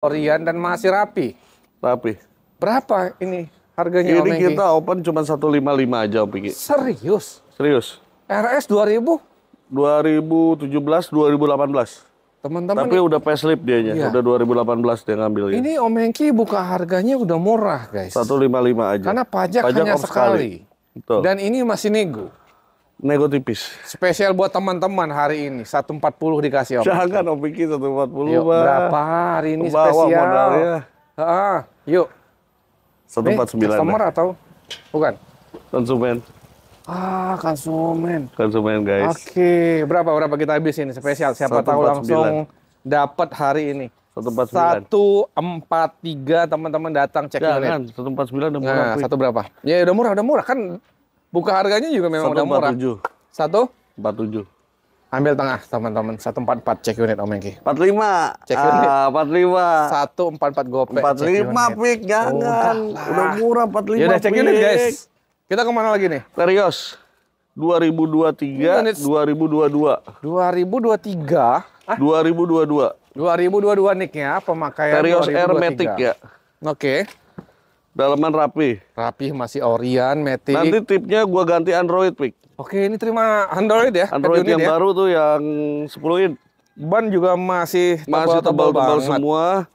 Orian dan masih rapi. Rapi. Berapa ini harganya Om Ini Hengki? kita open cuma 155 aja Om Piki. Serius? Serius. RS 2000? 2017, 2018. Teman-teman, Tapi udah facelift dianya. Iya. Udah 2018 dia ngambil ini Om Hengki buka harganya udah murah guys. 155 aja. Karena pajak hanya off sekali. Betul. Dan ini masih nego. Nego tipis. Spesial buat teman-teman hari ini 140 dikasih Om. Jangan Om Piki 140 Yuk, Bang. berapa hari ini Kebawa spesial? modalnya. Yuk. 149. Customer atau bukan? Konsumen. Konsumen. Konsumen guys. Oke, berapa kita habis ini spesial? Siapa tahu 149. langsung dapat hari ini. 149. 143 teman-teman datang cek Jangan, unit. 149 udah murah. Nah, satu berapa? Ya udah murah kan. Buka harganya juga memang udah murah. 147. 147. 47. Ambil tengah teman-teman. 144 cek unit Om Hengki. 45. Cek unit. 45. 144 gopek. 45 Pik, jangan. Udah murah 45. Ya udah cek Pik. unit guys. Kita kemana lagi nih? Terios 2023, Unit. 2022. 2023. 2022. 2022 nicknya pemakaian Terios 2023. Air Matic ya. Oke. Dalaman rapi. Rapi masih Orion, Matic. Nanti tipnya gua ganti Android Pik. Oke, ini terima Android ya? Android Pet yang unit ya? baru tuh yang 10 in. Ban juga masih Tebal-tebal banget. semua.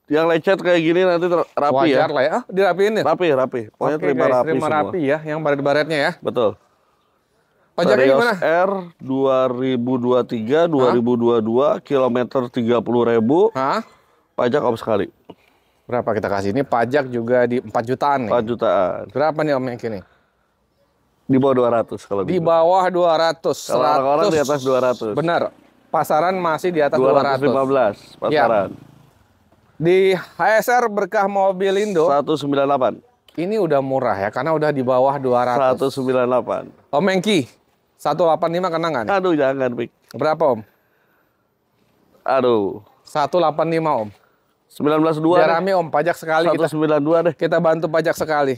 Yang lecet kayak gini nanti rapi Wajar ya. lah ya. Dirapiin ya? Rapi. Pokoknya Oke, terima guys, rapi terima semua. rapi ya, yang baret-baretnya ya. Betul. Pajaknya Terios gimana? R 2023, 2022, kilometer 30.000, Hah? pajak off sekali. Berapa kita kasih? Ini pajak juga di 4 jutaan nih. 4 jutaan. Berapa nih Om Hengki nih? Di bawah 200 kalau Di gitu. bawah 200. Kalau orang-orang di atas 200. Benar. Pasaran masih di atas 200. 215 pasaran. Di HSR Berkah Mobilindo, 198. ini udah murah ya, karena udah di bawah 200. 198. Om Hengki, 185 kena nggak nih? Aduh jangan, Pik. Berapa Om? Aduh. 185 Om. 192 Biar deh. rame Om, pajak sekali kita. 192 deh. Kita bantu pajak sekali.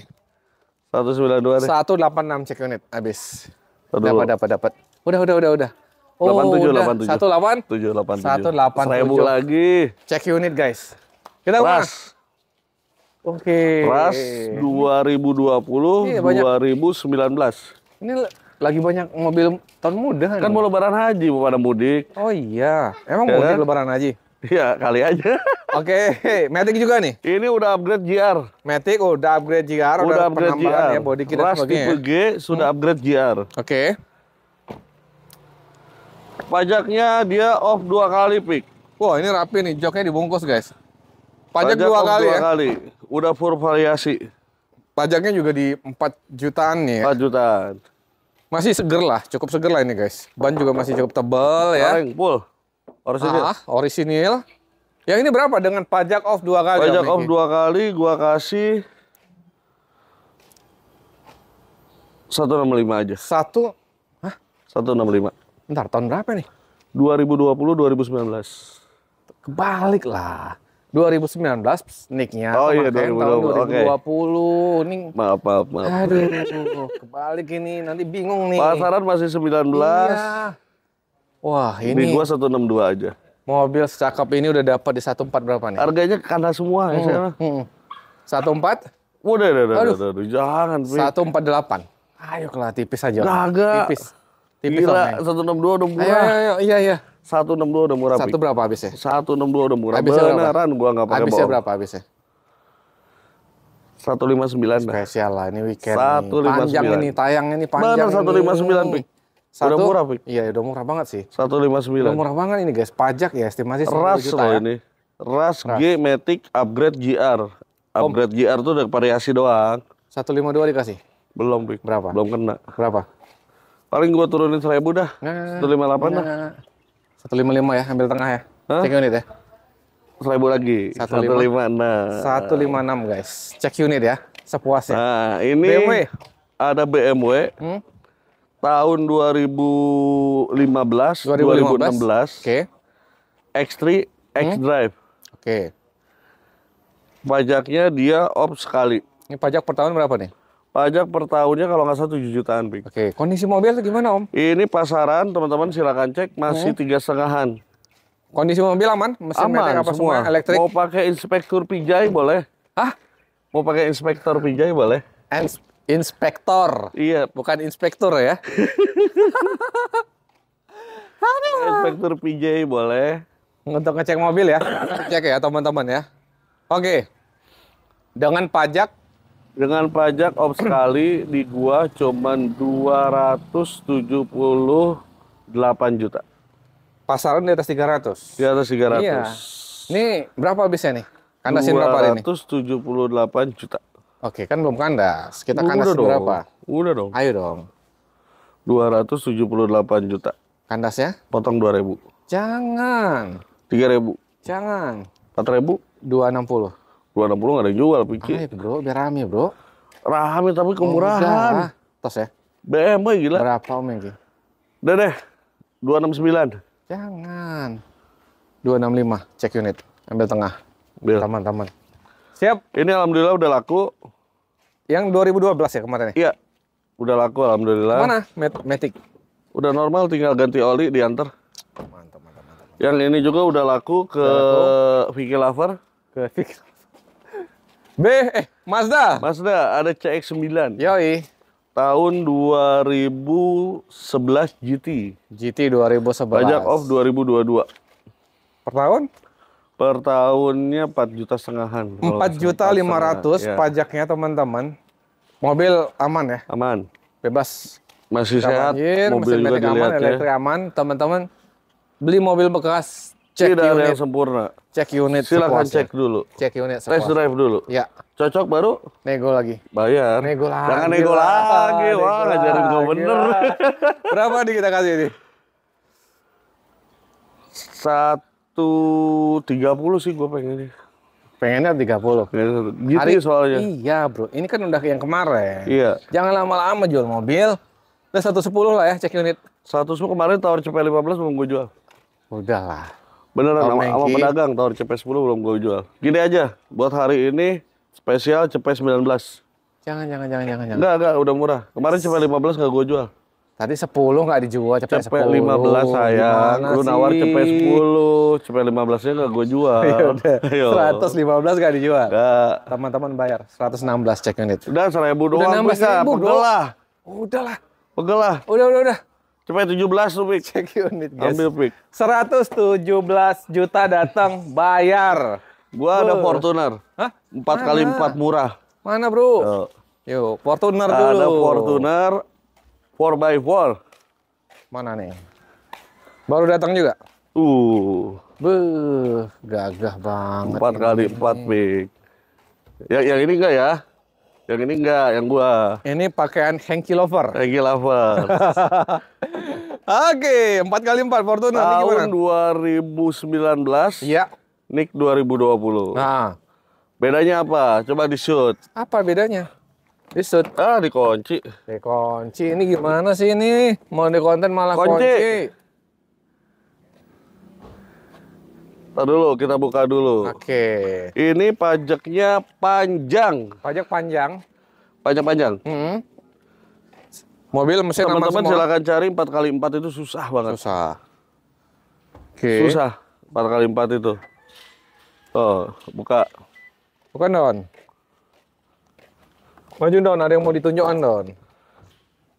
192 deh. 186 cek unit habis. Aduh. Dapat. Udah. 87, udah. 87. 18 787. 1000 187. lagi. Cek unit guys. Kita mana? Ras. Oke. Ras 2020, Iya, banyak. 2019. Ini lagi banyak mobil tahun muda Kan nih. mau lebaran haji, mau pada mudik. Oh iya. Emang Ya mudik kan? lebaran haji? Iya, kali aja. Oke, Matic juga nih. Ini udah upgrade GR. Matic udah upgrade GR, Udah upgrade penambahan GR. ya body kit dan Ras sebagainya. tipe G sudah upgrade GR. Oke. Pajaknya dia off 2 kali, Pik. Wah, ini rapi nih, joknya dibungkus, guys. Pajak 2 off kali 2 ya. kali. Udah full variasi. Pajaknya juga di 4 jutaan nih ya. 4 jutaan. Masih seger lah, cukup seger lah ini, guys. Ban juga masih cukup tebal ya. Kaleng, full. Orisinil. Orisinil. Yang ini berapa dengan pajak off 2 kali? Pajak Om off Hengki? 2 kali, gua kasih 165 aja. 165. Bentar, tahun berapa nih? 2020, 2019. Kebalik lah. 2019 nicknya. Oh iya, pemakaian 2020, tahun oke. 2020. Ini Maaf. aduh, kebalik ini. Nanti bingung nih. Pasaran masih 19. Iya. Wah, Ini ini gua 162 aja. mobil secakep ini udah dapat di 14 berapa nih? Harganya kanda semua ya, saya. 14? Udah, Aduh. jangan, Pi. 148. Ayo kelah tipis aja. Om. Kagak. Tipis. Tipis Gila, Om, Heng. 162 udah murah. Ayo, iya. 162 udah murah, Pi. Satu berapa habisnya? 162 udah murah. Habisnya berapa? Beneran gua nggak pakai Habisnya bohong. berapa habisnya? 159 dah. Spesial lah ini weekend. 159. Panjang ini, tayang ini panjang. Bener, 159, Pik. Udah murah, Pik. Iya, udah murah banget sih. 159. Udah murah banget ini guys. Pajak ya estimasi 10 Ras juta loh ya. ini. Ras G Matic upgrade GR. Upgrade GR tuh udah variasi doang. 152 dikasih. Belum, Pik. Berapa? Belum kena. Berapa? Paling gua turunin 1000 dah. 158 dah. 155 ya, ambil tengah ya. Hah? Cek unit ya. 1000 lagi. 156. 156 guys. Cek unit ya, sepuasnya. Nah, ini BMW. ada BMW Hmm? tahun 2015, 2016. Oke. X3, X-Drive. Oke. Pajaknya dia off sekali. Ini pajak per tahun berapa nih? Pajak per tahunnya kalau nggak salah 7 jutaan, Pik. Oke. Kondisi mobil tuh gimana Om? Ini pasaran, teman-teman silakan cek, masih 3,5-an. Kondisi mobil aman? Mesin Aman metik apa semua? Elektrik? Mau pakai inspektur pijai boleh. Hah? Mau pakai inspektor pijai boleh. Inspektor. Iya, Bukan inspektur ya. inspektur pijai boleh. Untuk ngecek mobil ya. Cek ya teman-teman ya. Oke. Dengan pajak Dengan pajak op sekali di gua cuman 278 juta. pasaran di atas 300. Di atas 300. Iya. Ini berapa habisnya nih? Kandasin berapa hari ini? 278 juta. Oke, kan belum kandas. Kita Udah kandasin dong. berapa? Udah dong. Ayo dong. 278 juta. Kandasnya? Potong 2.000. Jangan. 3.000. Jangan. 4.000. 260. 260 nggak ada yang jual, pikir. Ayo bro, biar rame bro. Rame tapi Udah. kemurahan. Tos ya. BMW gila. Berapa om Engki? Udah deh. 269. Jangan. 265. Cek unit. Ambil tengah. Bil. Teman-teman. Siap. Ini alhamdulillah udah laku. Yang 2012 ya kemarin ya? Iya. Udah laku alhamdulillah. Mana? Matic. Udah normal, tinggal ganti oli diantar. Mantap, mantap, mantap. Yang ini juga udah laku ke Vicky Lover. Ke Mazda. Mazda ada CX-9. Yoi. Tahun 2011 GT. GT 2011. Pajak off 2022. Per tahun? Per tahunnya 4,5 juta. 4.500.000 Ya. pajaknya teman-teman. Mobil aman ya? Aman. Bebas. Masih Nggak sehat. banjir, Mobil mesin juga metik aman, dilihat ya. elektrik aman. Teman-teman beli mobil bekas, cek Tidak ada unit, yang sempurna. cek unit Silakan sepuasnya. cek dulu. Cek unit Test sepuasnya. drive dulu. Ya, Cocok baru? nego lagi. Bayar. Nego lagi. Jangan nego lah. lagi. Wah, Nego ngajarin kau lagi bener. lah. Berapa nih kita kasih ini? 130 sih gue pengen. Pengennya 30. Gitu soalnya. Iya bro, ini kan udah yang kemarin. Iya. Jangan lama-lama jual mobil. Udah 110 lah ya cek unit. 110 kemarin tawar CP15 belum gue jual. Udahlah. Beneran Om sama Engki. pedagang tawar CP10 belum gue jual. Gini aja, buat hari ini spesial CP19. Jangan. Enggak, udah murah. Kemarin CP15 nggak gue jual. Tadi 10 nggak dijual, cepet 10. CP15 sayang, Gimana lu nawar sih? CP10, CP15-nya nggak gue jual. Ya udah, Ayo. 115 nggak dijual. Nggak. Teman-teman bayar 116 cek unit. Udah 1.000 doang nambah bisa, 1.000, bro. pegel lah. Udahlah. Pegel lah. Udah. CP17 tuh, Pik. Cek unit, guys. Ambil, Pik. 117 juta datang, bayar. Gua ada Fortuner. Hah? 4x4 murah. Mana, bro? Tuh. Yuk, Fortuner dulu. Ada Fortuner 4x4. Mana nih? Baru datang juga? Beuh, gagah banget. 4x4, Pik. Yang ini enggak ya? Yang ini enggak, yang gua. Ini pakaian Hanky Lover. Lagi Lover. Oke, 4x4 Fortuner. Ini gimana? Tahun 2019, Iya. Nick 2020. Nah, Bedanya apa? Coba di shoot. apa bedanya? Disut. Ah, dikunci. Dikunci. Ini gimana sih ini? Mau di konten malah Kunci. kunci. Ntar dulu, kita buka dulu. Oke. Ini pajaknya panjang. Pajak panjang. Pajak panjang. Mobil mesin aman Teman-teman semua. silakan cari 4x4 itu susah banget. Susah. Oke. Susah. 4x4 itu. Oh, buka. Bukan, Don. Maju, Don. Ada yang mau ditunjukkan, Don.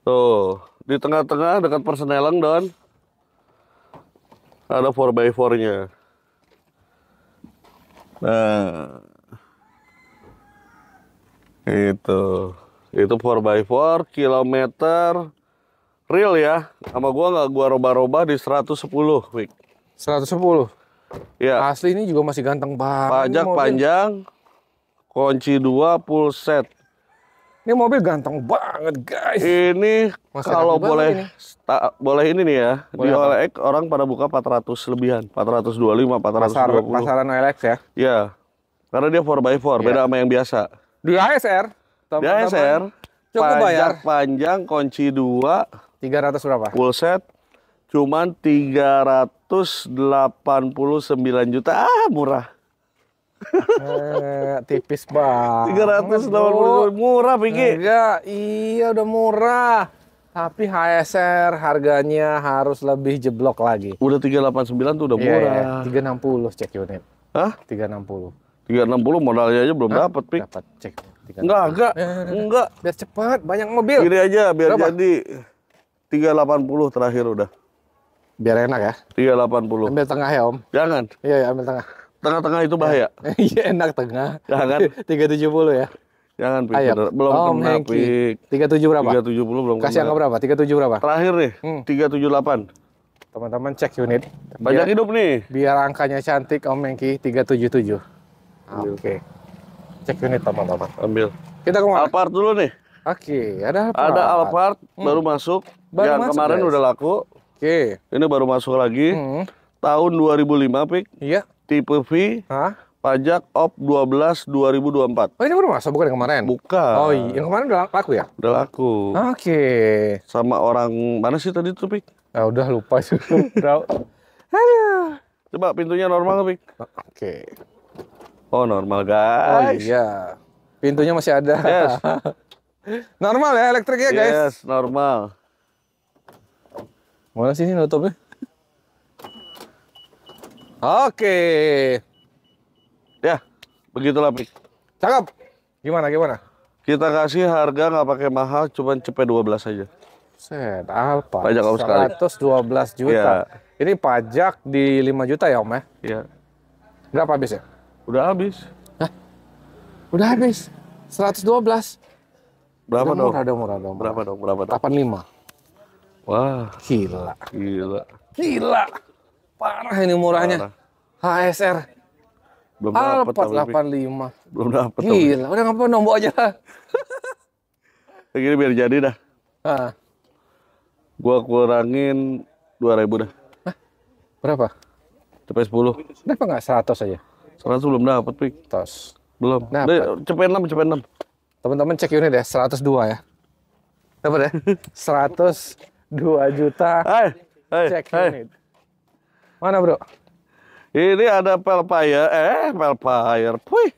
Tuh, di tengah-tengah dekat persneling, Don. Ada 4x4-nya. Nah. Itu 4x4 kilometer real ya. Sama gua nggak gua roba-roba di 110, Wik. 110. Ya, Asli ini juga masih ganteng banget. pajak Ini mobil. panjang, kunci 2 full set. Ini mobil ganteng banget, guys. Ini Masih kalau rapi banget ini. boleh ini nih ya. Di Boleh apa? OLX orang pada buka 400 lebihan, 425, 420. Pasaran OLX ya. Ya. Karena dia 4x4, beda sama yang biasa. Di ASR. Di ASR, Cukup bayar. pajak panjang, kunci 2, 300 berapa? full set, cuman 389 juta. Ah, murah. Tipis banget. 380 juta, murah, Piki. Enggak, iya udah murah. Tapi HSR harganya harus lebih jeblok lagi. Udah 389 tuh udah Iya, murah. iya. 360 cek unit. Hah? 360. 360 modalnya aja belum dapat, Pik. Dapat cek. 360. Enggak. Enggak. Biar cepet, banyak mobil. Gini aja biar Berapa? jadi 380 terakhir udah. Biar enak ya. 380. Ambil tengah ya, Om. Jangan. Iya, ya, ambil tengah. Tengah-tengah itu bahaya. Iya, enak tengah. Jangan. 370 ya. Jangan, Pik. Ayo. Bener. Belum Om kena, Hengki. Pik. 37 berapa? 370 belum Kasih kena. angka berapa? 37 berapa? Terakhir nih, 378. Teman-teman cek unit. Pajak hidup nih. Biar angkanya cantik, Om Hengki. 377. Oke. Cek unit, teman-teman. Ambil. Kita kemana? Alphard dulu nih. Oke, ada apa? Ada Alphard baru masuk. Baru yang masuk, kemarin guys. udah laku. Oke. Ini baru masuk lagi. Hmm. Tahun 2005, Pik. Iya. Tipe V. Hah? Pajak OP 12 2024. Oh, ini baru masuk, bukan yang kemarin? Bukan. Oh iya, yang kemarin udah laku ya? Udah laku. Oke. Sama orang mana sih tadi tuh, Pik? Ah, udah lupa sih. Bro. Aduh. Coba pintunya normal, Pik. Oke. Oh, normal, Oh guys. iya. Pintunya masih ada. Yes. Normal ya elektriknya, guys. Yes, normal. Mana sih ini nutupnya? Oke. Ya, begitulah, Pik. Cakep. Gimana? Kita kasih harga nggak pakai mahal, cuman cepet 12 aja. Set, apa? Pajak Om sekali. 112 juta. Iya. Ini pajak di 5 juta ya, Om ya? Iya. Berapa habis ya? Udah habis. Udah habis. 112. Berapa Udah dong? murah dong. Berapa dong? Berapa dong? 85. Wah, Gila. gila. Parah ini murahnya. Parah. HSR. Belum dapet Alphard tapi, Pik. 85. Belum dapet. Gila, udah ngapa nombok aja. Kayak gini biar jadi dah. Ah, Gua kurangin 2.000 dah. berapa? Cepet 10. Kenapa nggak 100 aja? 100 belum dapet, Pik. Tos. Belum. Dapet. Deh, cepet 6, cepet 6. Teman-teman cek unit ya, 102 ya. Dapat ya? 102 juta Hai, cek unit. Mana, Bro? Ini ada Velfire. Puih.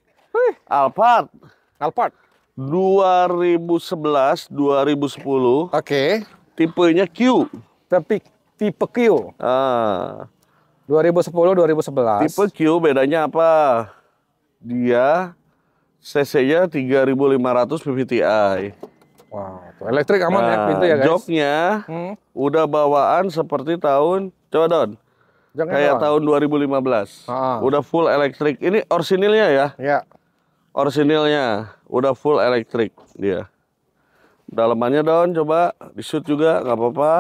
Alphard. Alphard. 2011, 2010. Oke. Tipenya Q. Tapi tipe Q. Ah. 2010, 2011. Tipe Q bedanya apa? Dia cc-nya 3.500 PVTi. Wow, tuh elektrik aman ya pintu ya, guys. Joknya Hmm. udah bawaan seperti tahun, coba Don, Joknya kayak doang. tahun 2015. Ah. Udah full elektrik. Ini orsinilnya ya, Ya. orsinilnya udah full elektrik dia. Dalamannya Don, coba di shoot juga nggak apa-apa.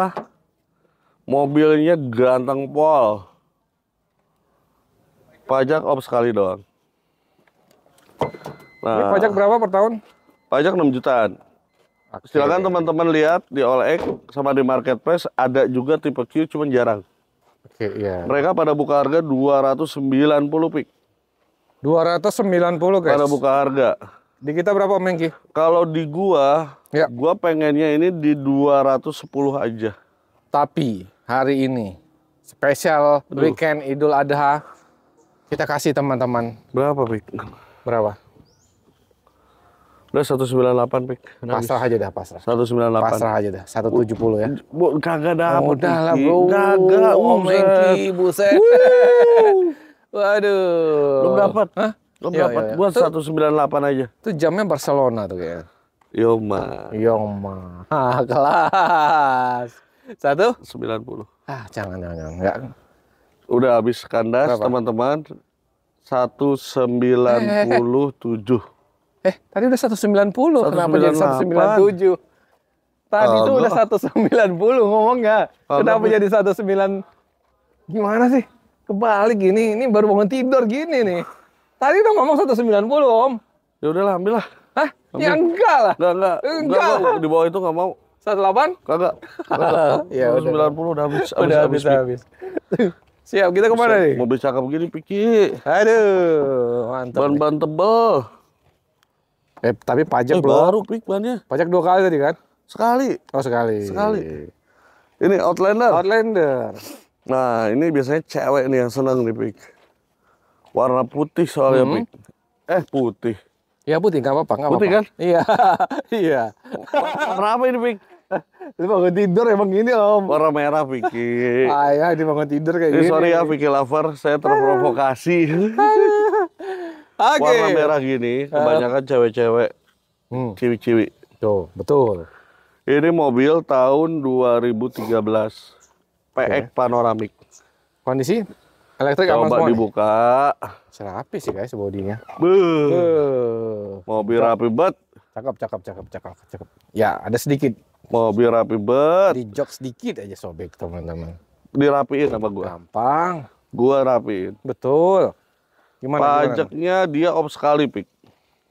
Mobilnya ganteng pol. Pajak op sekali doang. Ini Nah, pajak berapa per tahun? pajak 6 jutaan. Oke. Silakan teman-teman lihat di OLX sama di Marketplace ada juga tipe Q cuman jarang. Oke, iya. Mereka pada buka harga 290 Pik. 290, guys. Pada buka harga. Di kita berapa, Mengki? Kalau di Ya. gua pengennya ini di 210 aja. Tapi hari ini spesial weekend Idul Adha kita kasih teman-teman Berapa Pik? berapa? Udah 198 Pik. Udah habis. Pasrah aja dah, pasrah. 198. Pasrah aja dah, 170 ya. Bu, kagak dapet. Udah lah, Pik. bro. Kagak, Om buset. Mengki, buset. Waduh. Belum dapat. Hah? Belum Iya, dapat. iya, iya. Gua Tuh- 198 aja. Itu jamnya Barcelona tuh kayaknya. Yoma. Yoma. Kelas. 90. Jangan. Enggak. Udah habis kandas Berapa? teman-teman. 197. Tadi udah 190. Kenapa jadi 197? Tadi tuh udah 190 ngomong nggak? Kenapa Agak. jadi 19? Gimana sih? Kebalik gini. Ini baru bangun tidur gini nih. Tadi udah ngomong 190, Om. Ya udahlah, ambil lah. Hah? Ambil. Ya enggak lah. Enggak. Enggak. Di bawah itu enggak mau. 18? Kagak. Ya udah. 190 udah habis. Udah habis. Siap, kita kemana nih? Mobil cakep begini, Piki. Aduh, mantap. nih. Ban-ban tebel. Tapi pajak loh. Baru Pik bannya. Pajak 2 kali tadi kan? Sekali. Oh, sekali. Ini Outlander. Outlander. Nah, ini biasanya cewek nih yang seneng nih, Pik. Warna putih soalnya, Pik. Putih. Ya putih, nggak apa-apa. Putih kan? Iya. Iya. Warna apa ini, Pik? Lu bangun tidur emang gini Om. Warna merah Vicky. Ya, dia bangun tidur kayak Ini gini. sorry ya Vicky lover, saya terprovokasi. Oke. Warna merah gini, kebanyakan cewek-cewek, ciwi-ciwi. Tuh, betul. Ini mobil tahun 2013, PX panoramik. Kondisi elektrik aman Coba semua dibuka. Rapi sih guys bodinya. Mobil rapi banget. Cakep. Ya, ada sedikit. Mobil rapi banget. Di jok sedikit aja sobek teman-teman. Dirapiin sama gua. Gampang. Gua rapiin. Betul. Gimana? Pajaknya dia op sekali, Pik.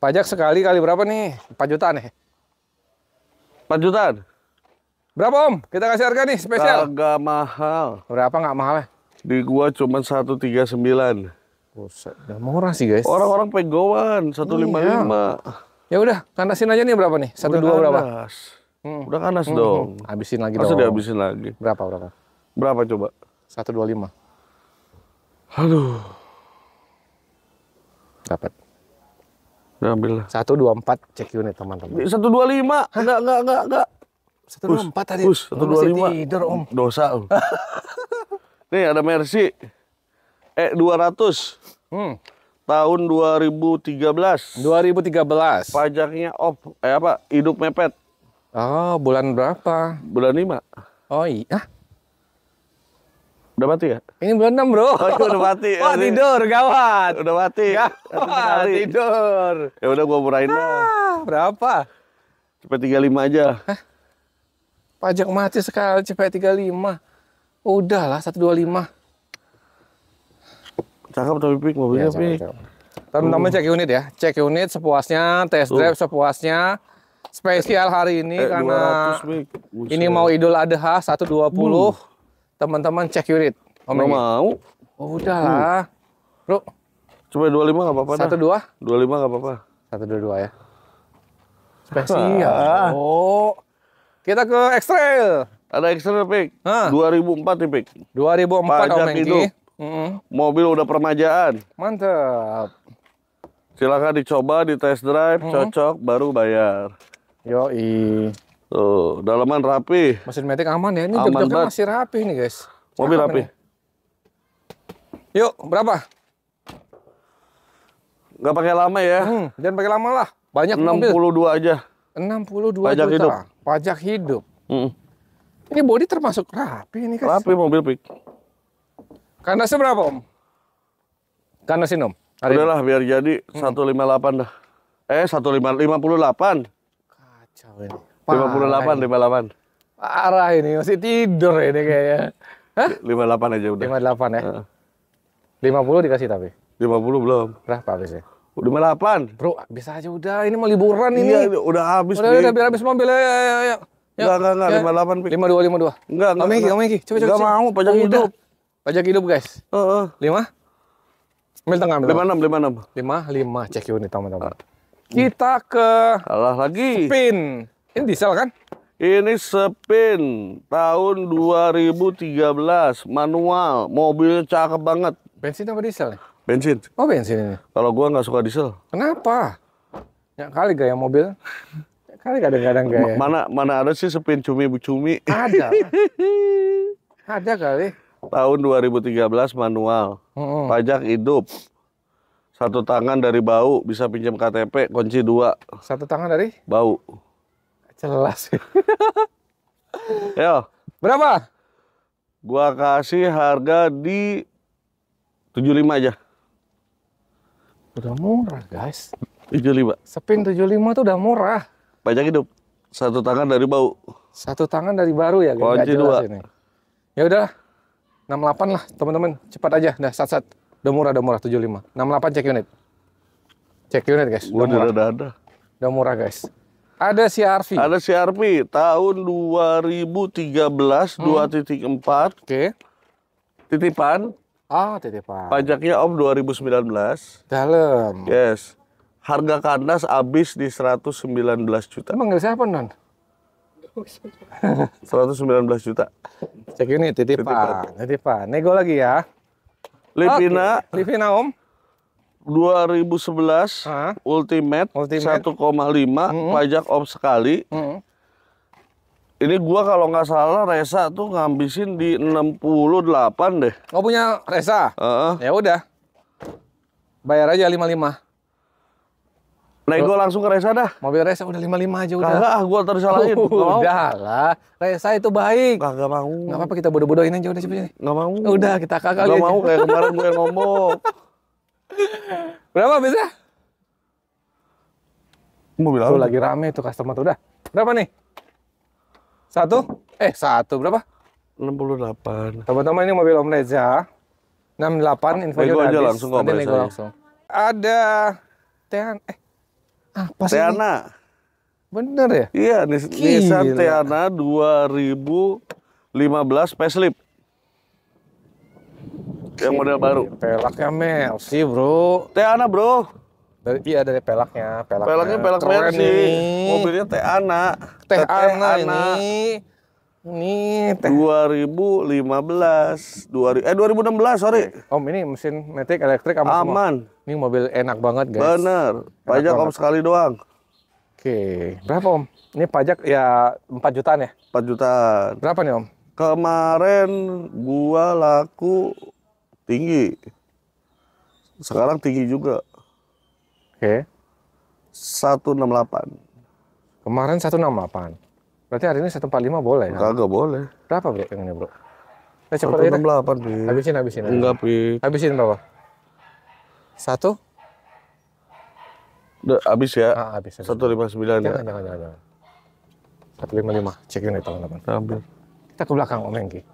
Pajak sekali kali berapa nih? 4 jutaan ya? 4 jutaan. Berapa Om? Kita kasih harga nih spesial. Agak mahal. Berapa nggak mahal ya? Di gua cuma 139. Buset, udah murah sih guys. Orang-orang pegoan 155. Ya udah, kandasin aja nih berapa nih? 12 berapa? Udah kanas dong. Habisin lagi Masa dong. dihabisin lagi? Berapa? Berapa coba? 125. Aduh. Dapat. Udah ambil lah. 124 cek unit teman-teman. 125. Enggak. 124 tadi. 125. Tidur Om. Dosa. Nih ada Mercy. 200. Tahun 2013. 2013. Pajaknya off. Hidup mepet. Oh, bulan berapa? Bulan 5. Oh iya. Udah mati ya? Ini bulan 6 bro. Oh, udah mati. Wah, tidur, gawat. Udah mati. Gawat, tidur. Ya udah gua murahin lah. Berapa? Cepet 35 aja. Pajak mati sekali cepet 35. Udahlah 125. Cakep tapi Pik mobilnya Pik. Teman-teman cek unit ya. Cek unit sepuasnya, test drive sepuasnya. Spesial hari ini karena 200, ini mau Idul Adha 120. Teman-teman cek unit. Nggak mau. Oh, udahlah. Bro. Coba 25 nggak apa-apa dah. 12? 25 nggak apa-apa. 122 ya. Spesial. Oh. Kita ke X-Trail. Ada extra Pik. 2004 nih Pik. 2004 Om Hengki. Hidup. Mobil udah permajaan. Mantap. Silakan dicoba, di test drive, cocok, baru bayar. Yoi. Tuh, dalaman rapi. Mesin matic aman ya. Ini Aman jok-joknya banget. masih rapi nih guys. Mobil Cakep rapi. ini. Yuk, berapa? Nggak pakai lama ya. Jangan pakai lama lah. Banyak mobil. 62 aja. 62 Pajak juta. hidup. Pajak hidup. Ini bodi termasuk rapi ini guys. Rapi mobil Pik. Kandasnya berapa Om? Kandasin Om. Hari ini. Udahlah biar jadi 158 dah. 58. Kacau ini. 58. Parah ini, masih tidur ini kayaknya. Hah? 58 aja udah. 58 ya? 50 dikasih tapi? 50 belum. Berapa habisnya? 58. Bro, bisa aja udah. Ini mau liburan ini. Iya, udah habis. Udah biar habis mobil ya. Enggak, 58 Pik. 52. Enggak. Om Hengki. Coba. Enggak mau, pajak Udah. hidup. Pajak hidup guys. 5? Ambil tengah, ambil. 56. 5 cek unit teman-teman. Kita ke Salah lagi. spin. Ini diesel kan? Ini spin tahun 2013, manual. Mobilnya cakep banget. Bensin apa diesel nih? Bensin. Oh bensin ini. Kalau gua nggak suka diesel. Kenapa? Ya kali gaya mobil. Ya kali kadang-kadang gaya. Mana ada sih spin cumi-cumi. Ada. Ada kali. Tahun 2013 manual. Pajak hidup. Satu tangan dari bau, bisa pinjam KTP, kunci 2. Satu tangan dari Bau. jelas. Yo, Berapa? gua kasih harga di 75 aja. Udah murah guys. 75. Spin 75 tuh udah murah. Pajak hidup. Satu tangan dari bau. Satu tangan dari baru ya. Kunci nggak jelas 2. ini. Ya udah. 68 lah teman-teman. Cepat aja. Dah sat. Udah murah 75. 68 cek unit. Cek unit guys. Gua Udah murah. ada. Udah murah guys. Ada CR-V. Ada CR-V tahun 2013 2.4 Oke. titipan, Titipan. pajaknya om 2019. Dalam. Yes. Harga kandas habis di 119 juta. Emang nggak siapa non? 119 juta. Cek unit titipan. Nego lagi ya. Livina Oke. Livina om. 2011 Ultimate 1,5 pajak om sekali. Ini gua kalau nggak salah Resa tuh ngabisin di 68 deh. Oh punya Resa? Heeh. Ya udah. Bayar aja 55. Nego langsung ke Resa dah. Mobil Resa udah 55 aja udah. Kagak, gua tersalahin. Nggak mau. Udah lah. Resa itu baik. Kagak mau. Nggak apa-apa kita bodoh-bodohin aja udah cepet. Nggak mau. Udah kita kakak Nggak aja. mau kayak kemarin gue ngomong. Berapa bisa? Mobil Tuh apa? lagi rame tuh customer tuh udah. Berapa nih? Satu berapa? 68. Teman-teman ini mobil Om Reza 68 infonya Nego udah aja habis. langsung kok, Nanti Om nego Reza. langsung. Ada apa sih? ini? Teana. Bener ya? Iya, Nissan Gila. Teana 2015 facelift. Yang model baru. Pelaknya Mercy bro. Teana, bro. Dari pelaknya. Pelaknya pelak Keren Mercy. ini. Mobilnya Teana. Teh Ana ini. Ini teh. 2015. 2016, sorry. Om ini mesin matic elektrik aman semua. Aman. Ini mobil enak banget guys. Bener. Pajak banget. Om sekali doang. Oke, berapa Om? Ini pajak ya 4 jutaan ya? 4 jutaan. Berapa nih Om? Kemarin gua laku tinggi. Sekarang tinggi juga. Oke. 168. Kemarin 168. Berarti hari ini 145 boleh ya? Kagak boleh. Berapa bro yang ini bro? Cepet aja deh. 168, Pi. Habisin. Enggak, Pi. Habisin berapa? 1? Udah habis ya. Habis. 159 ya. Jangan. 155. Cek unit teman-teman. Ambil. Kita ke belakang Om Hengki.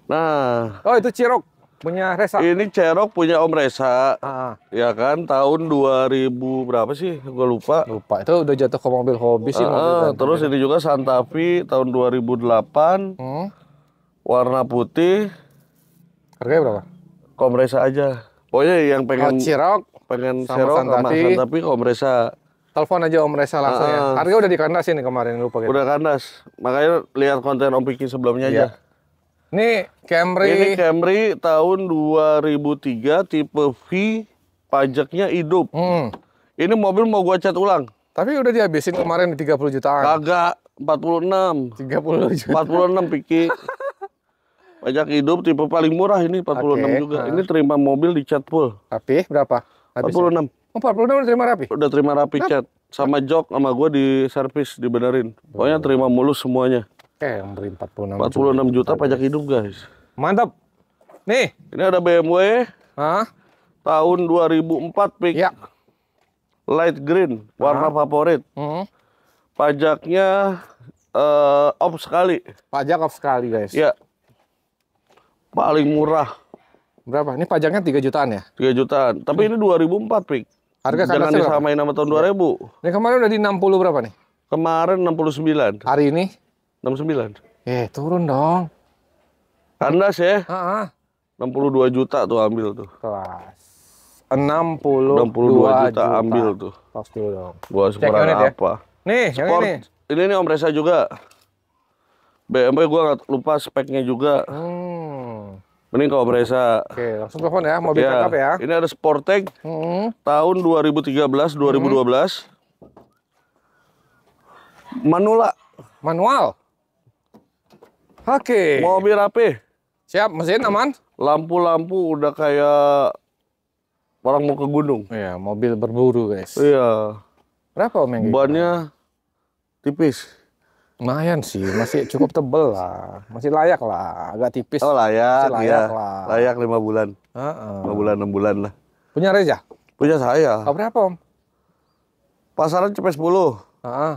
Nah, Oh itu Cirok punya Resa. ini Cerok punya Om Resa. Ya. Ya kan, tahun 2000 berapa sih? Gua lupa. Lupa itu udah jatuh ke mobil hobi sih. Mobil Terus ini juga Santa Fe tahun 2008, warna putih. Harganya berapa? Om Resa aja. Pokoknya yang pengen Cirok. pengen sama Cerok Santa sama Fe. Santa Fe Om Resa. Telepon aja Om Resa langsung ya. Harga udah dikandasin nih kemarin lupa kita. Udah kandas. Makanya lihat konten Om Piki sebelumnya aja. Iya. Ini Camry. Ini Camry tahun 2003 tipe V, pajaknya hidup. Ini mobil mau gua cat ulang. Tapi udah dihabisin kemarin di 30 jutaan. Kagak, 46. 30 juta. 46 Piki. Pajak hidup tipe paling murah ini 46 Oke, juga. Ini terima mobil di cat full. Tapi berapa? Habisnya? 46. Oh, 46 udah terima rapi. Udah terima rapi cat. Sama jok sama gua di servis dibenerin. Pokoknya terima mulus semuanya. Camry 46. 46 juta pajak hidup, guys. Mantap. Nih. Ini ada BMW Hah? tahun 2004 Pik. Ya. Light green, warna favorit. Pajaknya off sekali. Pajak off sekali, guys. Ya. Paling murah. Berapa? Ini pajaknya 3 jutaan ya? 3 jutaan. Tapi ini 2004, Pik. Harga Jangan kandasnya berapa? disamain sama tahun 2000. Ini kemarin udah di 60 berapa nih? Kemarin 69. Hari ini? 69. Turun dong. Kandas ya. 62 juta tuh ambil tuh. Kelas 62 62 juta ambil tuh. Tos dulu dong. Gua Cek sekarang unit ya. apa? Nih, yang Sport. ini. Ini Om Resa juga. BMW gua nggak lupa speknya juga. Mending ke Om Resa. Oke, langsung telepon ya, mobil backup ya. Ini ada Sportec tahun 2013, 2012. Manula. Manual. Oke. Mobil rapi. Siap, mesin aman? Lampu-lampu udah kayak orang mau ke gunung. Iya, mobil berburu, guys. Iya. Berapa Om yang gitu? Bannya tipis. Lumayan sih, masih cukup tebel lah. Masih layak lah, agak tipis. Oh layak, Masih layak ya. lah. Layak 5 bulan. 5 bulan, 6 bulan lah. Punya Reza? Punya saya. Oh, berapa Om? Pasaran cepet 10.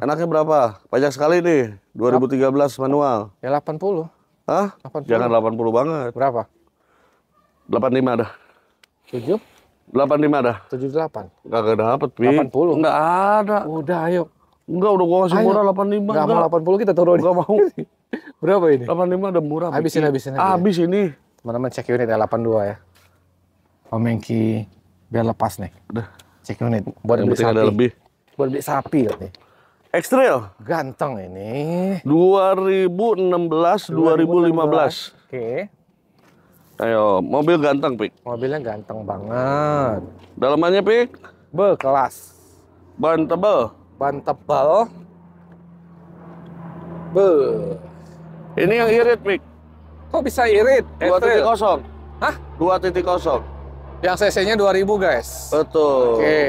Enaknya berapa? Pajak sekali nih, 2013 manual. Ya 80. Hah? 80. Jangan 80 banget. Berapa? 85 dah. 7? 85 dah. 78. Kagak dapet, Pi. 80. Enggak ada. Udah, ayo. Enggak, udah gua kasih Ayo. murah 85. Nggak mau 80 kita turun. Enggak mau. Berapa ini? 85 udah murah. Habisin Pi. aja. Habis ini. Teman-teman cek unit ya 82 ya. Om Hengki biar lepas nih. Udah. Cek unit buat Yang beli penting sapi. ada lebih. Buat beli sapi nih. X-Trail. Ganteng ini. 2016, 2015. Oke. Ayo, mobil ganteng, Pik. Mobilnya ganteng banget. Dalamannya, Pik. Berkelas. Ban tebal. Ban tebal. Be. Ini yang irit, Mik. Kok bisa irit? 2.0. Hah? 2.0. Yang cc-nya 2000, guys. Betul. Oke.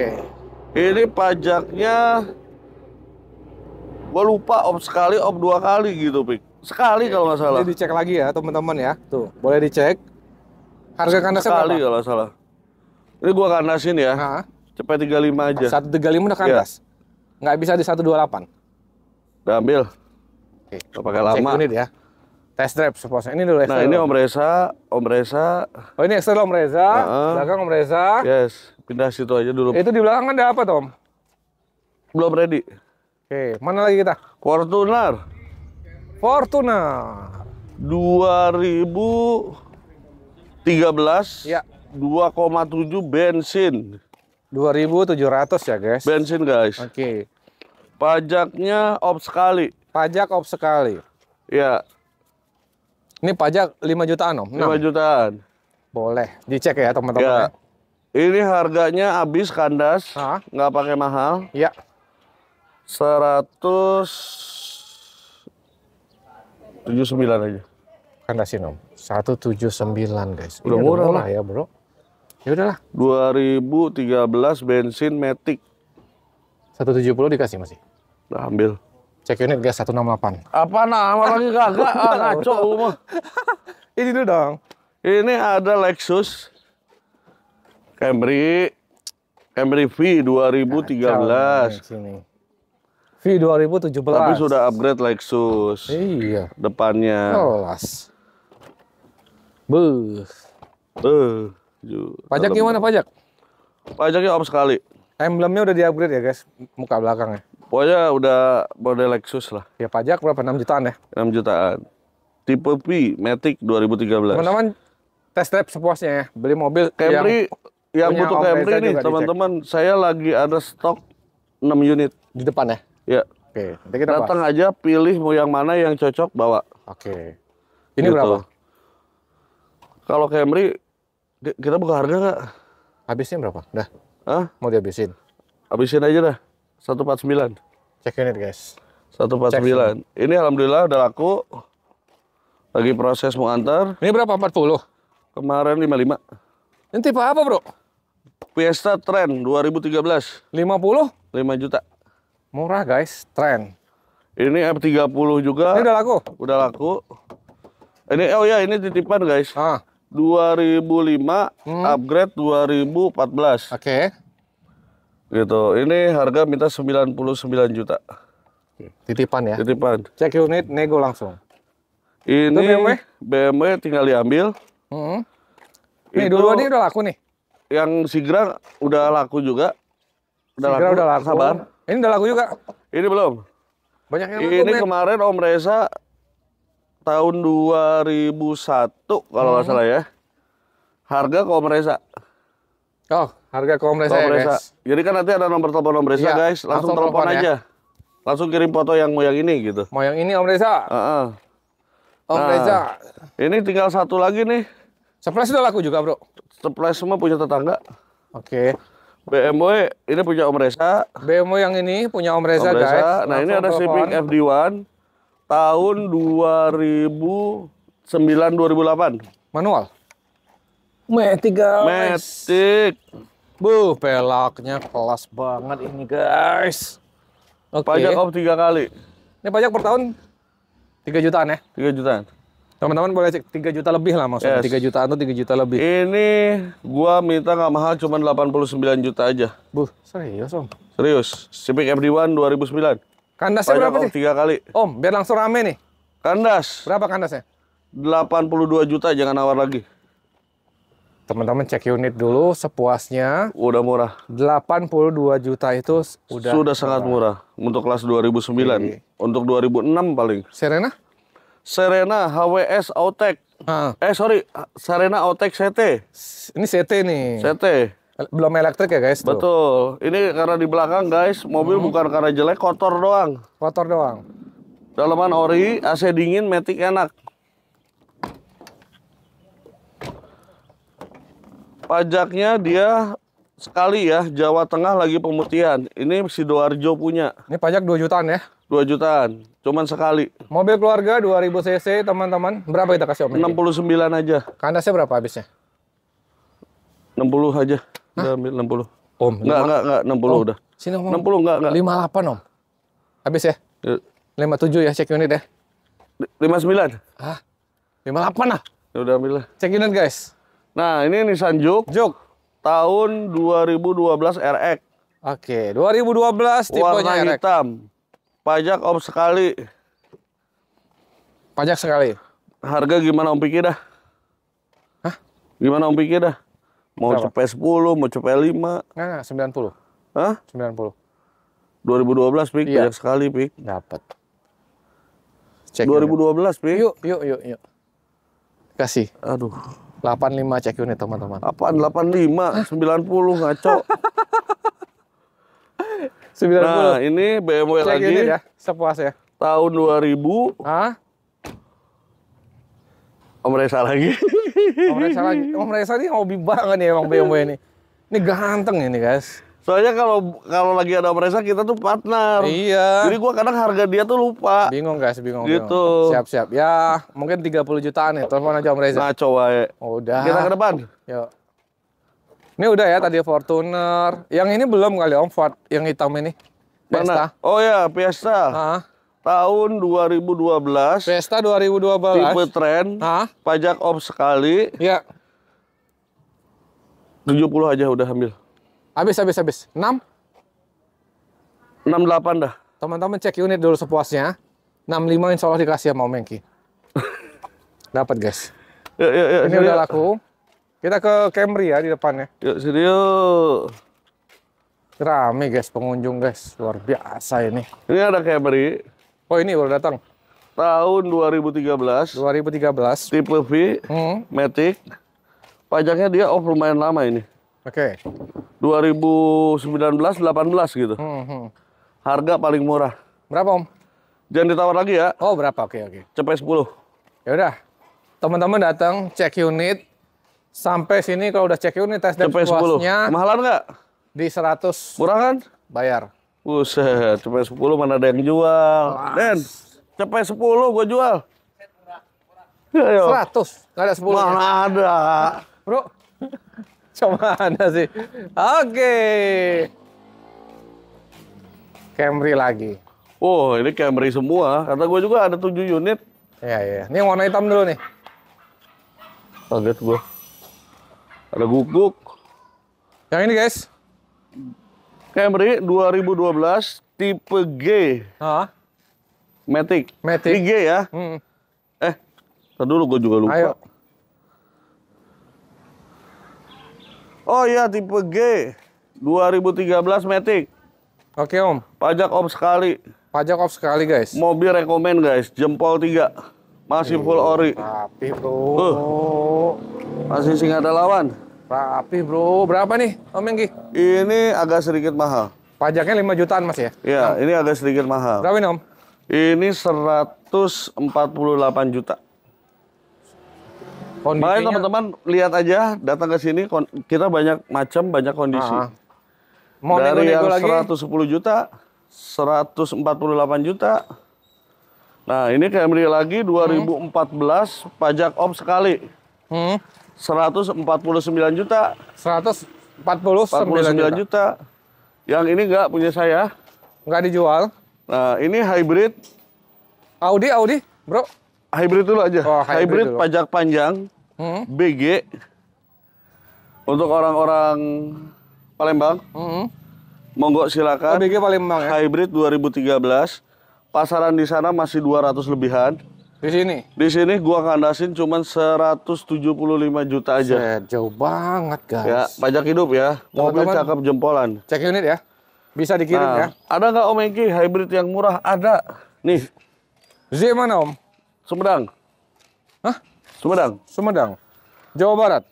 Ini pajaknya gua lupa op sekali, op 2 kali gitu, Pik. Sekali kalau nggak salah. Ini dicek lagi ya, teman-teman ya. Tuh, boleh dicek. Harga kandasnya Sekali berapa? kalau nggak salah. Ini gua kandasin ya. Nah, Cepet 35 aja. 135 udah kandas. Nggak bisa di 128. Udah ambil. Oke. Nggak pakai Cek lama. unit ya. Test drive seposnya. Ini dulu Nah, exterior. ini Om Reza. Oh, ini exterior Om Reza. Belakang Om Reza. Yes, pindah situ aja dulu. Itu di belakang ada apa, Tom? Belum ready. Oke, mana lagi kita? Fortuner Fortuner. 2013. Ya, 2,7 bensin. 2.700 ya, guys. Bensin, guys. Oke. Pajaknya op sekali. Pajak off sekali. Ya, Ini pajak 5 jutaan, Om. 5 jutaan. Boleh dicek ya, teman-teman. Ya. Ini harganya habis kandas, Ah. nggak pakai mahal. Ya. 179 aja. Kandasin, Om. 179, guys. Udah Ini murah lah. ya, Bro. Ya udahlah. 2013 bensin Matic. 170 dikasih masih. Udah ambil. Cek unit gas 168. Apa nama lagi kagak? Ngaco lu mah. Ini dulu dong. Ini ada Lexus Camry V 2013. Sini. V 2017. Tapi sudah upgrade Lexus. Iya. Depannya. Kelas. Buh. Pajak gimana pajak? Pajaknya op sekali. Emblemnya udah di-upgrade ya, guys. Muka belakangnya. Pokoknya udah model Lexus lah. Ya pajak berapa? 6 jutaan ya? 6 jutaan. Tipe P Matic 2013. Teman-teman test drive sepuasnya ya. Beli mobil Camry yang punya butuh Om Camry Reza nih juga teman-teman, saya lagi ada stok 6 unit. di depan ya. Ya, Oke, nanti kita bahas. datang aja pilih mau yang mana yang cocok bawa. Oke. Ini Gitu. berapa? Kalau Camry kita buka harga nggak? Habisnya berapa? Dah, Hah? mau dihabisin. Habisin aja dah. 149. Cek unit, guys. 149. Ini alhamdulillah udah laku. Lagi proses mau antar. Ini berapa? 40. Kemarin 55. Ini tipe apa, Bro? Fiesta Trend 2013. 50? 5 juta. Murah, guys. Trend. Ini F30 juga. Ini udah laku? Udah laku. Ini oh ya, ini titipan guys. Ah, 2005 upgrade 2014 oke. gitu. Ini harga minta 99 juta. Titipan ya. Titipan. Cek unit, nego langsung. Ini BMW? BMW tinggal diambil. Hmm. Nih, Itu dua-dua ini udah laku nih. yang Sigra udah laku juga. Sigra udah laku. Sabar. Ini udah laku juga. Ini belum. Banyak yang laku, Ini men. kemarin Om Reza tahun 2001 kalau nggak salah ya. Harga ke Om Reza. Oh, harga ke Om Reza ya, guys. Jadi kan nanti ada nomor telepon Om Reza, Iya, guys. Langsung langsung telepon telepon ya. aja. Langsung kirim foto yang mau yang ini gitu. Mau yang ini Om Reza. Heeh. Om Nah. Reza. Ini tinggal satu lagi nih. Surprise udah laku juga, Bro. Surprise semua punya tetangga. Oke. BMW ini punya Om Reza. BMW yang ini punya Om Reza, Om Reza. guys. Nah, ini Langsung ada telepon. Civic FD1 tahun 2009-2008. Manual. Matic, guys. Matic. Pelaknya kelas banget ini, guys. Oke. Pajak op 3 kali. Ini pajak per tahun 3 jutaan ya. 3 jutaan. Teman-teman boleh cek 3 juta lebih lah maksudnya. Yes. 3 jutaan atau 3 juta lebih. Ini gua minta nggak mahal, cuma 89 juta aja. Serius, Om? Serius. Civic FD1 2009. Kandasnya Pajak berapa op sih? 3 kali. Om, biar langsung rame nih. Kandas Berapa kandasnya? 82 juta, jangan nawar lagi. Teman-teman cek unit dulu sepuasnya. Udah murah. 82 juta itu Sudah sangat murah untuk kelas 2009. Oke. Untuk 2006 paling. Serena? Serena HWS Autek. Ah, Serena Autek CT. ini CT nih. CT. Belum elektrik ya, guys? Tuh. Betul. Ini karena di belakang guys, mobil bukan karena jelek, kotor doang. Kotor doang. Dalaman ori, AC dingin, matic enak. Pajaknya dia sekali ya, Jawa Tengah lagi pemutihan. Ini Sidoarjo punya. Ini pajak 2 jutaan ya. 2 jutaan, cuman sekali. Mobil keluarga 2000 cc teman-teman. Berapa kita kasih Om? 69 aja. Kandasnya berapa habisnya? 60 aja. Udah ambil 60. Om, Enggak, 60 udah. Sini Om. 60 enggak. 58 Om. Habis ya? 57 ya, cek unit ya. 59. Ah, 58 lah. Ya udah ambil lah. Cek unit guys. Nah, ini Nissan Juke Juke. tahun 2012 RX. Oke, 2012 tipenya Warna RX. hitam. Pajak Om sekali. Pajak sekali. Harga gimana Om pikir dah? Hah? Gimana Om pikir dah? Mau Berapa? cepet 10, mau cepet 5. Enggak, 90. Hah? 90. 2012 Pik, Iya. pajak sekali Pik. Dapat. Cek unit. 2012 Pik. Yuk. Kasih. Aduh. 85 cek unit teman-teman. Apaan 85, 90 ngaco. 90. Nah, ini BMW Cek lagi unit ya, sepuas ya. tahun 2000. Hah? Om Reza lagi. Om Reza ini hobi banget nih emang BMW ini. Ini ganteng ini guys. Soalnya kalau lagi ada Om Reza kita tuh partner. Iya. Jadi gua kadang harga dia tuh lupa. Bingung guys, bingung. Gitu. Siap. Ya, mungkin 30 jutaan nih. Telepon aja Om Reza. Ngaco wae. Udah. Kita ke depan. Yuk. Ini udah ya tadi Fortuner. Yang ini belum kali Om, Ford yang hitam ini. Mana? Oh ya, Fiesta. Hah? Tahun 2012. Fiesta 2012. Tipe tren. Hah? Pajak off sekali. Ya. 70 aja udah ambil. Habis. 6. 68 dah. Teman-teman cek unit dulu sepuasnya. 65 insya Allah dikasih sama Om Mengki. Dapat guys. Yuk, Ini udah laku. Kita ke Camry ya di depannya. Yuk, sini yuk. Rame guys pengunjung guys. Luar biasa ini. Ini ada Camry. Oh ini baru datang. Tahun 2013. 2013. Tipe V. Matic. Pajaknya dia off lumayan lama ini. Oke. 2019-18 gitu. Harga paling murah. Berapa Om? Jangan ditawar lagi ya. Oh berapa? Oke. Cepet 10. Ya udah. Teman-teman datang cek unit. Sampai sini kalau udah cek unit tes drive Cepet 10. puasnya Kemahalan nggak? di 100 Murah kan? bayar. Buset, cepet 10 mana ada yang jual. Den, cepet 10 gua jual. Ayo. 100, nggak ada 10. Mana ada. Bro, coba ada sih. Oke. Camry lagi. Oh, ini Camry semua. Kata gua juga ada 7 unit. Iya. Ini yang warna hitam dulu nih. Kaget gua. Ada guguk. Yang ini guys. Camry 2012 tipe G. Hah? Matic. Matic. Ini G ya. Ntar dulu gua juga lupa. Ayo. Oh iya, tipe G. 2013 Matic. Oke Om. Pajak off sekali. Pajak off sekali guys. Mobil rekomen guys, jempol 3. Masih full ori. Rapi bro. Masih singa ada lawan. Rapi bro. Berapa nih Om Mengki? Ini agak sedikit mahal. Pajaknya 5 jutaan mas ya? Ya, ini agak sedikit mahal. Berapa ini Om? Ini 148 juta. Makanya Kondisinya. teman-teman lihat aja, datang ke sini kita banyak macam, banyak kondisi. Mau Dari yang nego-nego lagi? 110 juta, 148 juta. Nah, ini Camry lagi 2014 pajak off sekali. 149 juta. 149 juta. Yang ini enggak punya saya. Nggak dijual. Nah, ini hybrid. Audi, bro. Hybrid dulu aja. Oh, hybrid dulu. pajak panjang. BG. Untuk orang-orang Palembang. Monggo silakan. BG Palembang ya? Hybrid 2013. Pasaran di sana masih 200 lebihan. Di sini? Di sini gua kandasin cuman 175 juta aja. Set, jauh banget guys. Ya, pajak hidup ya. Mobil Teman-teman, cakep jempolan. cek unit ya. Bisa dikirim ya. Ada nggak Om Engki hybrid yang murah? Ada. Nih, Z mana Om? Sumedang. Hah? Sumedang. Sumedang. Jawa Barat.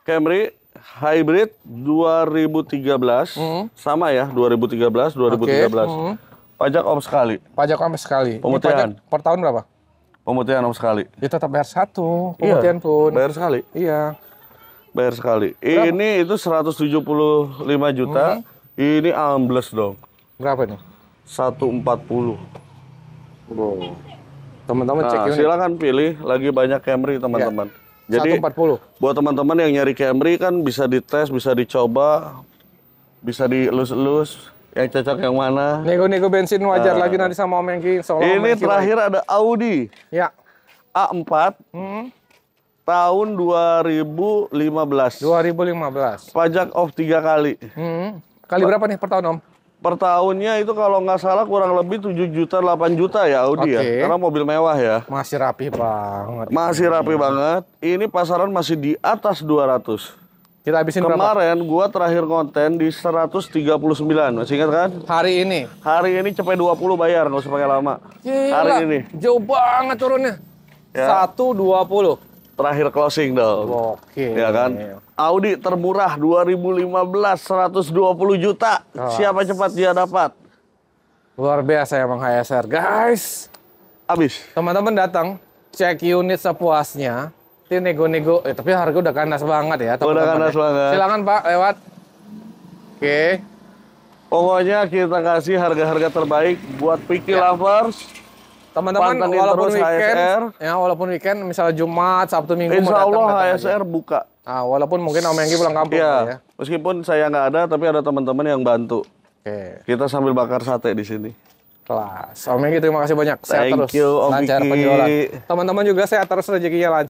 Camry hybrid 2013. Sama ya, 2013, 2013. Pajak off sekali. Pajak sampai sekali. Ini Pemutihan. pajak per tahun berapa? Pemutihan off sekali. Ya tetap bayar 1. Pemutihan pun. Bayar sekali. Iya. Bayar sekali. Ini itu 175 juta. Ini ambles dong. Berapa nih? 140. Wow. Teman-teman Nah, cek unit. silakan pilih. Lagi banyak Camry teman-teman. Jadi 140. buat teman-teman yang nyari Camry kan bisa dites, bisa dicoba, bisa dielus-elus. Yang cocok yang mana? Nego-nego bensin wajar lagi nanti sama Om Engki. Ini terakhir ada Audi Ya. A4 tahun 2015. 2015. Pajak off 3 kali. Kali berapa nih per tahun, Om? Per tahunnya itu kalau nggak salah kurang lebih 7 juta, 8 juta ya Audi ya. Oke. Karena mobil mewah ya. Masih rapi banget. Masih rapi banget. Ini pasaran masih di atas 200. Kita habisin berapa? Kemarin gua terakhir konten di 139. Masih ingat kan? Hari ini. Hari ini cepet 20 bayar, nggak usah pakai lama. Gila, Hari ini. jauh banget turunnya. Ya. 120. Terakhir closing dong. Oke. Ya kan? Audi termurah 2015 120 juta. Siapa cepat dia dapat. Luar biasa emang HSR, guys. Habis. Teman-teman datang, cek unit sepuasnya. Nanti nego-nego, tapi harga udah ganas banget ya. Udah teman-teman ganas ya. banget. Silakan Pak, lewat. Oke. Pokoknya kita kasih harga-harga terbaik buat Picky lovers. Teman-teman, Pantengin walaupun terus weekend, HSR. ya walaupun weekend, misalnya Jumat, Sabtu, Minggu mau Insya Allah datang aja. HSR buka. Nah, walaupun mungkin Om Engki pulang kampung Iya. ya. Meskipun saya nggak ada, tapi ada teman-teman yang bantu. Oke, Kita sambil bakar sate di sini. kelas. Om Engki terima kasih banyak. Sehat Thank terus. you, Om Lancar Vicky. penjualan. Teman-teman juga sehat terus, rezekinya lancar.